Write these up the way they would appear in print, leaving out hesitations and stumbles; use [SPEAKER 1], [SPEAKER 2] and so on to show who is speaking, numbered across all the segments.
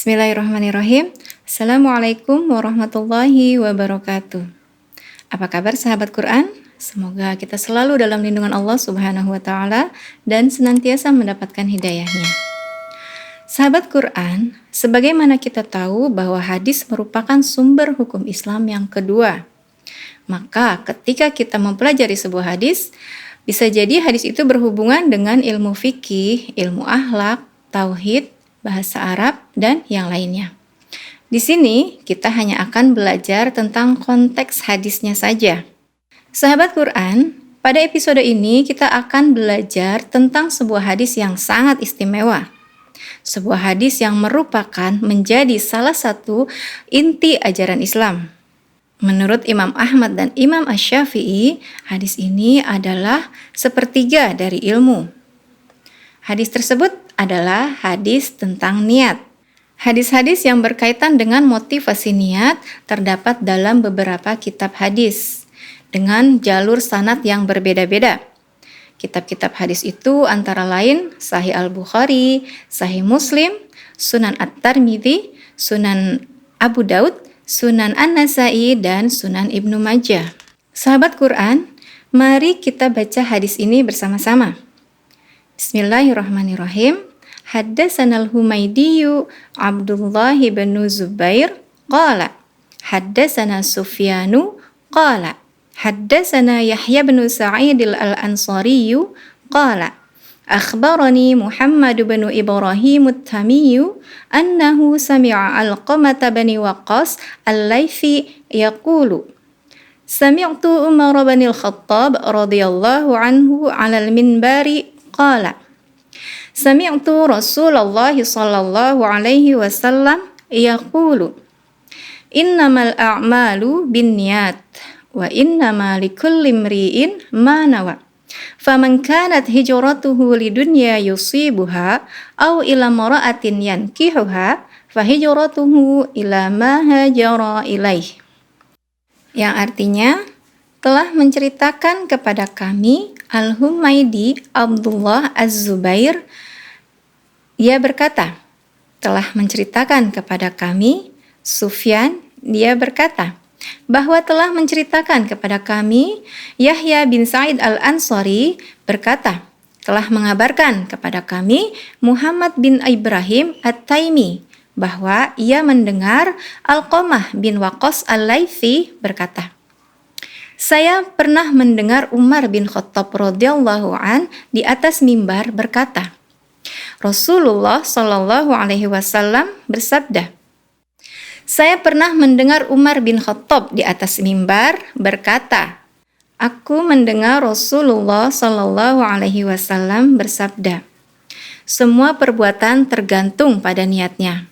[SPEAKER 1] Bismillahirrahmanirrahim. Assalamualaikum warahmatullahi wabarakatuh. Apa kabar sahabat Quran? Semoga kita selalu dalam lindungan Allah Subhanahu wa Ta'ala dan senantiasa mendapatkan hidayahnya. Sahabat Quran, sebagaimana kita tahu bahwa hadis merupakan sumber hukum Islam yang kedua. Maka ketika kita mempelajari sebuah hadis, bisa jadi hadis itu berhubungan dengan ilmu fikih, ilmu akhlak, tauhid, bahasa Arab, dan yang lainnya. Di sini kita hanya akan belajar tentang konteks hadisnya saja. Sahabat Quran, pada episode ini kita akan belajar tentang sebuah hadis yang sangat istimewa. Sebuah hadis yang merupakan menjadi salah satu inti ajaran Islam. Menurut Imam Ahmad dan Imam Asy-Syafi'i, hadis ini adalah sepertiga dari ilmu. Hadis tersebut adalah hadis tentang niat. Hadis-hadis yang berkaitan dengan motivasi niat terdapat dalam beberapa kitab hadis dengan jalur sanad yang berbeda-beda. Kitab-kitab hadis itu antara lain Sahih Al-Bukhari, Sahih Muslim, Sunan At-Tirmidzi, Sunan Abu Daud, Sunan An-Nasa'i, dan Sunan Ibnu Majah. Sahabat Quran, mari kita baca hadis ini bersama-sama. Bismillahirrahmanirrahim. Haddatsana al-Humaydiyu Abdullah bin Zubair qala haddatsana Sufyanu qala haddatsana Yahya bin Sa'id al-Ansari qala akhbarani Muhammad bin Ibrahim at-Tamimi annahu sami'a Alqamah bin Waqqas al-Laythi yaqulu sami'tu Umar bin al-Khattab radhiyallahu anhu 'ala al-minbari qala sami'tu Rasulullah sallallahu alaihi wasallam yaqulu innamal a'malu binniyat wa innama likulli imri'in ma nawa faman kanat hijratuhu lidunya yusibuha aw ila mar'atin yankihuha fahijratuhu ila ma hajara ilaih, yang artinya telah menceritakan kepada kami Al-Humaydi Abdullah Az-Zubair, dia berkata, telah menceritakan kepada kami Sufyan, dia berkata, bahwa telah menceritakan kepada kami Yahya bin Sa'id Al-Ansari berkata, telah mengabarkan kepada kami Muhammad bin Ibrahim At-Taimi bahwa ia mendengar Alqamah bin Waqqas Al-Laythi berkata, saya pernah mendengar Umar bin Khattab radhiyallahu an di atas mimbar berkata, Rasulullah sallallahu alaihi wasallam bersabda, saya pernah mendengar Umar bin Khattab di atas mimbar berkata, aku mendengar Rasulullah sallallahu alaihi wasallam bersabda, semua perbuatan tergantung pada niatnya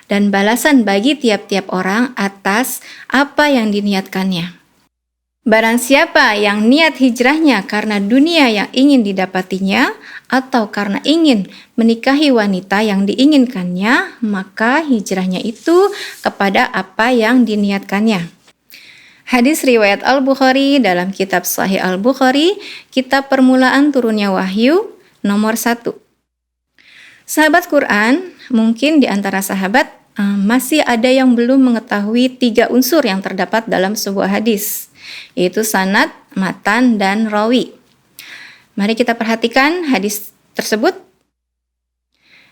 [SPEAKER 1] dan balasan bagi tiap-tiap orang atas apa yang diniatkannya. Barang siapa yang niat hijrahnya karena dunia yang ingin didapatinya atau karena ingin menikahi wanita yang diinginkannya, maka hijrahnya itu kepada apa yang diniatkannya. Hadis riwayat Al-Bukhari dalam kitab Sahih Al-Bukhari, kitab permulaan turunnya wahyu nomor 1. Sahabat Quran, mungkin di antara sahabat masih ada yang belum mengetahui 3 unsur yang terdapat dalam sebuah hadis, yaitu sanad, matan, dan rawi. Mari kita perhatikan hadis tersebut.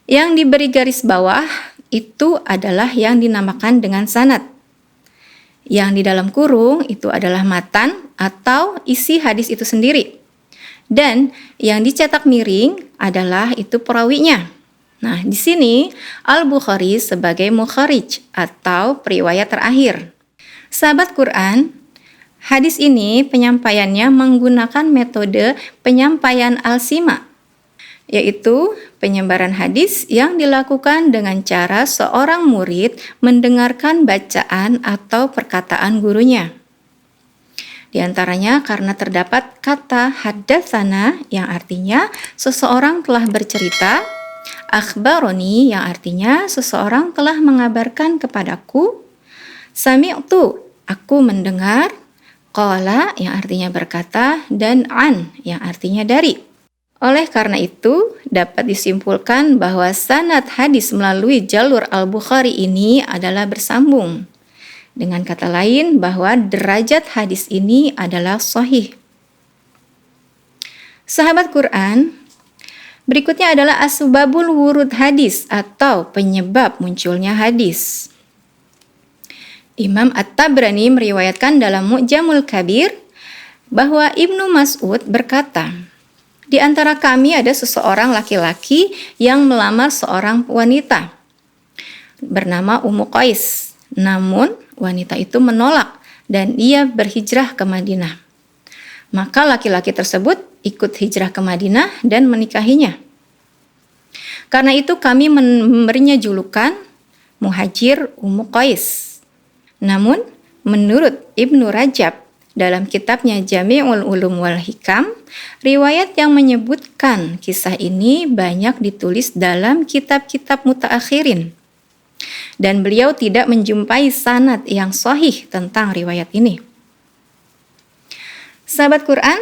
[SPEAKER 1] Yang diberi garis bawah itu adalah yang dinamakan dengan sanad. Yang di dalam kurung itu adalah matan atau isi hadis itu sendiri. Dan yang dicetak miring adalah itu perawinya. Nah, di sini Al-Bukhari sebagai mukharij atau periwayat terakhir. Sahabat Quran, hadis ini penyampaiannya menggunakan metode penyampaian al-sima, yaitu penyebaran hadis yang dilakukan dengan cara seorang murid mendengarkan bacaan atau perkataan gurunya. Di antaranya karena terdapat kata haddatsana yang artinya seseorang telah bercerita, akhbaroni yang artinya seseorang telah mengabarkan kepadaku, sami'tu aku mendengar, qala yang artinya berkata, dan an yang artinya dari. Oleh karena itu, dapat disimpulkan bahwa sanad hadis melalui jalur Al-Bukhari ini adalah bersambung. Dengan kata lain, bahwa derajat hadis ini adalah sahih. Sahabat Quran, berikutnya adalah asbabul wurud hadis atau penyebab munculnya hadis. Imam At-Tabrani meriwayatkan dalam Mu'jamul Kabir bahwa Ibnu Mas'ud berkata, di antara kami ada seseorang laki-laki yang melamar seorang wanita bernama Ummu Qais. Namun wanita itu menolak dan ia berhijrah ke Madinah. Maka laki-laki tersebut ikut hijrah ke Madinah dan menikahinya. Karena itu kami memberinya julukan Muhajir Ummu Qais. Namun menurut Ibnu Rajab dalam kitabnya Jami'ul Ulum wal Hikam, riwayat yang menyebutkan kisah ini banyak ditulis dalam kitab-kitab mutaakhirin. Dan beliau tidak menjumpai sanad yang sahih tentang riwayat ini. Sahabat Quran,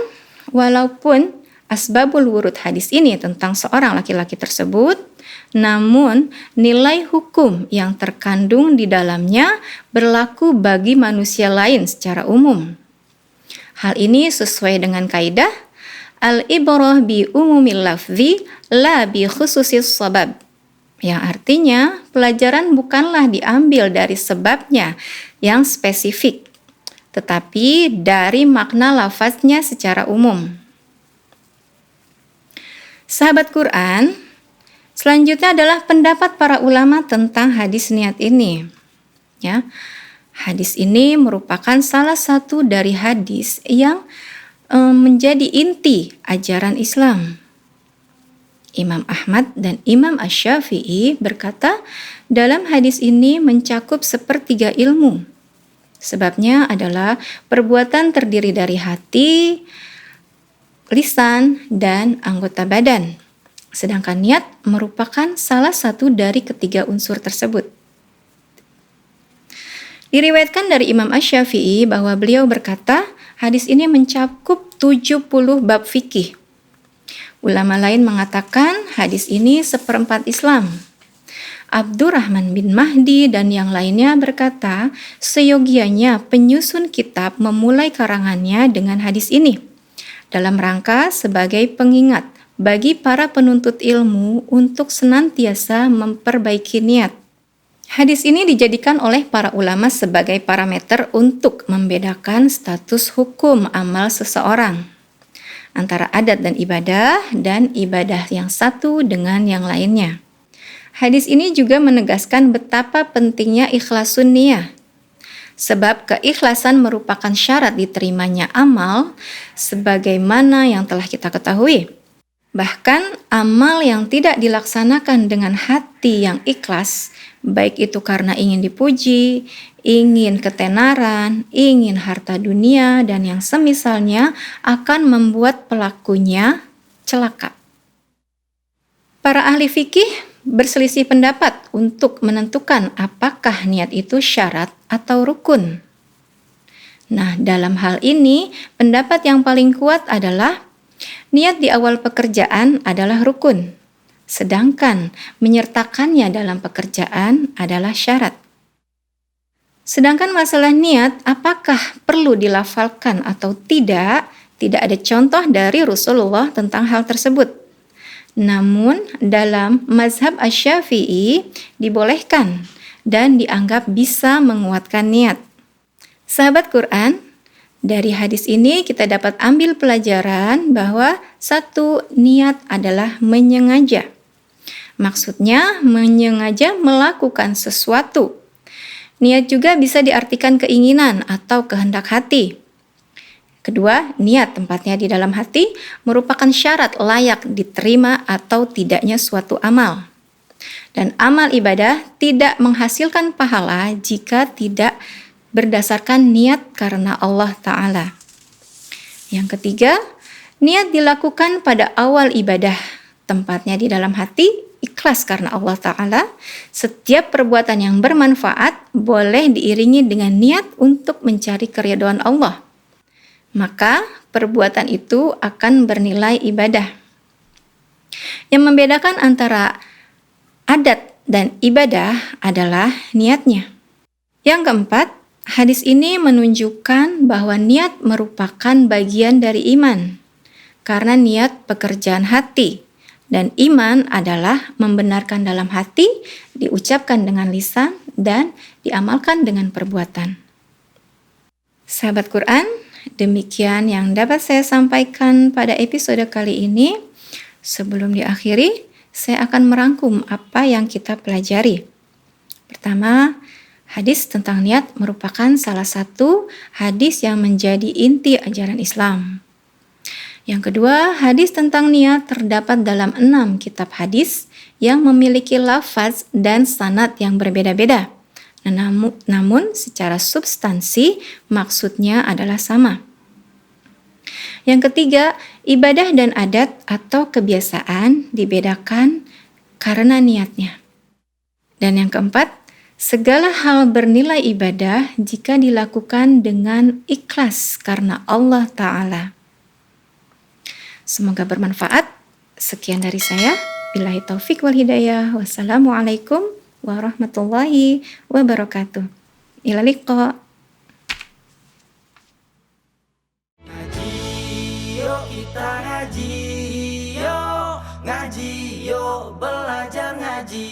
[SPEAKER 1] walaupun asbabul wurud hadis ini tentang seorang laki-laki tersebut, namun nilai hukum yang terkandung di dalamnya berlaku bagi manusia lain secara umum. Hal ini sesuai dengan kaidah al-ibrah bi umumil lafzi la bi khususis sabab, yang artinya pelajaran bukanlah diambil dari sebabnya yang spesifik, tetapi dari makna lafaznya secara umum. Sahabat Quran, selanjutnya adalah pendapat para ulama tentang hadis niat ini. Ya. Hadis ini merupakan salah satu dari hadis yang menjadi inti ajaran Islam. Imam Ahmad dan Imam Asy-Syafi'i berkata, dalam hadis ini mencakup sepertiga ilmu. Sebabnya adalah perbuatan terdiri dari hati, lisan, dan anggota badan. Sedangkan niat merupakan salah satu dari ketiga unsur tersebut. Diriwayatkan dari Imam Asy-Syafi'i bahwa beliau berkata, hadis ini mencakup 70 bab fikih. Ulama lain mengatakan hadis ini seperempat Islam. Abdurrahman bin Mahdi dan yang lainnya berkata, seyogianya penyusun kitab memulai karangannya dengan hadis ini, dalam rangka sebagai pengingat bagi para penuntut ilmu untuk senantiasa memperbaiki niat. Hadis ini dijadikan oleh para ulama sebagai parameter untuk membedakan status hukum amal seseorang antara adat dan ibadah yang satu dengan yang lainnya. Hadis ini juga menegaskan betapa pentingnya ikhlasun niyah, sebab keikhlasan merupakan syarat diterimanya amal sebagaimana yang telah kita ketahui. Bahkan amal yang tidak dilaksanakan dengan hati yang ikhlas, baik itu karena ingin dipuji, ingin ketenaran, ingin harta dunia, dan yang semisalnya, akan membuat pelakunya celaka. Para ahli fikih berselisih pendapat untuk menentukan apakah niat itu syarat atau rukun. Nah, dalam hal ini, pendapat yang paling kuat adalah niat di awal pekerjaan adalah rukun, sedangkan menyertakannya dalam pekerjaan adalah syarat. Sedangkan masalah niat, apakah perlu dilafalkan atau tidak ada contoh dari Rasulullah tentang hal tersebut. Namun, dalam mazhab Asy-Syafi'i dibolehkan dan dianggap bisa menguatkan niat. Sahabat Quran, dari hadis ini kita dapat ambil pelajaran bahwa satu, niat adalah menyengaja. Maksudnya menyengaja melakukan sesuatu. Niat juga bisa diartikan keinginan atau kehendak hati. Kedua, niat tempatnya di dalam hati merupakan syarat layak diterima atau tidaknya suatu amal. Dan amal ibadah tidak menghasilkan pahala jika tidak berdasarkan niat karena Allah Ta'ala. Yang ketiga, niat dilakukan pada awal ibadah, tempatnya di dalam hati, ikhlas karena Allah Ta'ala. Setiap perbuatan yang bermanfaat boleh diiringi dengan niat untuk mencari keridhaan Allah. Maka perbuatan itu akan bernilai ibadah. Yang membedakan antara adat dan ibadah adalah niatnya. Yang keempat, hadis ini menunjukkan bahwa niat merupakan bagian dari iman, karena niat pekerjaan hati, dan iman adalah membenarkan dalam hati, diucapkan dengan lisan, dan diamalkan dengan perbuatan. Sahabat Quran, demikian yang dapat saya sampaikan pada episode kali ini. Sebelum diakhiri, saya akan merangkum apa yang kita pelajari. Pertama, hadis tentang niat merupakan salah satu hadis yang menjadi inti ajaran Islam. Yang kedua, hadis tentang niat terdapat dalam 6 kitab hadis yang memiliki lafaz dan sanad yang berbeda-beda. Namun secara substansi maksudnya adalah sama. Yang ketiga, ibadah dan adat atau kebiasaan dibedakan karena niatnya. Dan yang keempat, segala hal bernilai ibadah jika dilakukan dengan ikhlas karena Allah Ta'ala. Semoga bermanfaat. Sekian dari saya. Billahi taufik wal hidayah. Wassalamualaikum warahmatullahi wabarakatuh. Ila liqa.
[SPEAKER 2] Kita ngaji, yo ngaji, yo belajar ngaji.